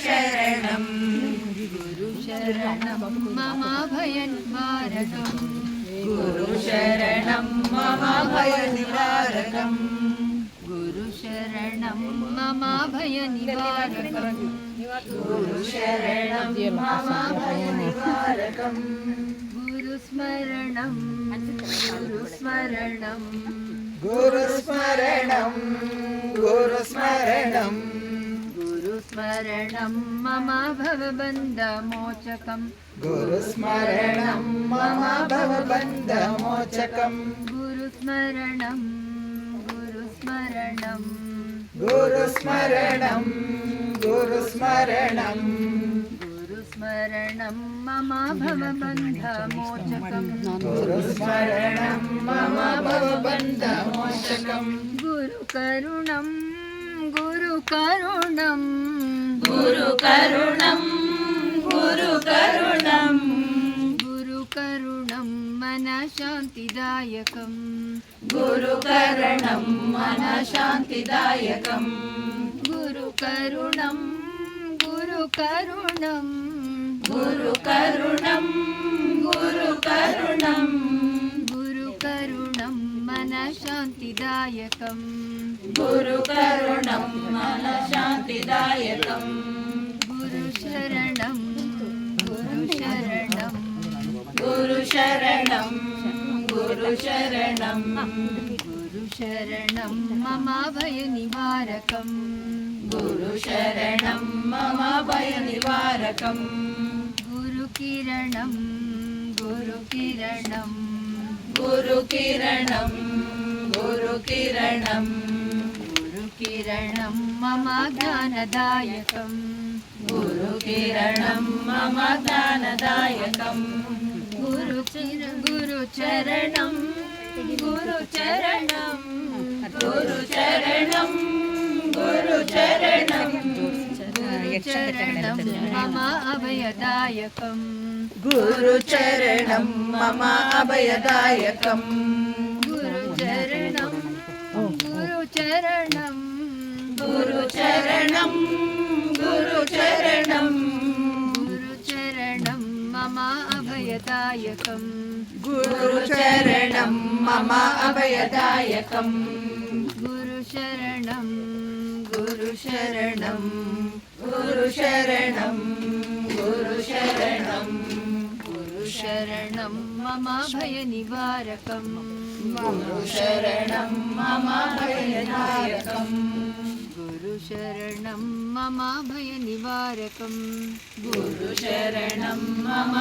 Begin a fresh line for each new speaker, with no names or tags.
शरणं गुरु शरणं मम भयनिवारकं गुरु शरणं मम भयनिवारकं गुरु शरणं मम भयनिवारकं गुरु शरणं मम भयनिवारकं गुरुस्मरणं गुरुस्मरणं
गुरुस्मरणं गुरुस्मरणं
गुरुस्मरणं मम भवबन्धमोचकं
गुरुस्मरणं मम भवबन्धमोचकं
गुरुस्मरणं गुरुस्मरणं
गुरुस्मरणं गुरुस्मरणं
गुरुस्मरणं मम भवबन्धमोचकं
गुरुस्मरणं मम भवबन्धमोचकं
गुरुकरुणं गुरुकरुणं
गुरुकरुणं गुरुकरुणं
गुरुकरुणं मनःशान्तिदायकं
गुरुकरुणं मनःशान्तिदायकं
गुरुकरुणं गुरुकरुणं
गुरुकरुणं गुरुकरुणं
गुरुकरुणं मनःशान्तिदायकं
गुरुकरुणं मनःशान्तिदायकं
गुरुशरणं गुरुशरणं
गुरुशरणं गुरुशरणं
गुरुशरणं मम भयनिवारकं
गुरुशरणं मम भयनिवारकं
गुरुकिरणं गुरुकिरणं
गुरुकिरणं गुरुकिरणं
गुरुकिरणं मम ज्ञानदायकं
गुरुकिरणं मम ज्ञानदायकं
गुरुचरणं
गुरुचरणं गुरुचरणं गुरुचरणं
गुरुचरणं मम अभयदायकं
गुरुचरणं मम अभयदायकं
गुरुचरणं गुरुचरणं
गुरुचरणं गुरुचरणं
गुरुचरणं मम अभयदायकं
गुरुचरणं मम अभयदायकं
गुरुशरणं गुरुशरणं
गुरुशरणं गुरुशरणं
गुरुशरणं मम भयनिवारकं
गुरुशरणं मम भयदायकं
गुरुशरणं मम भयनिवारकं
गुरुशरणं मम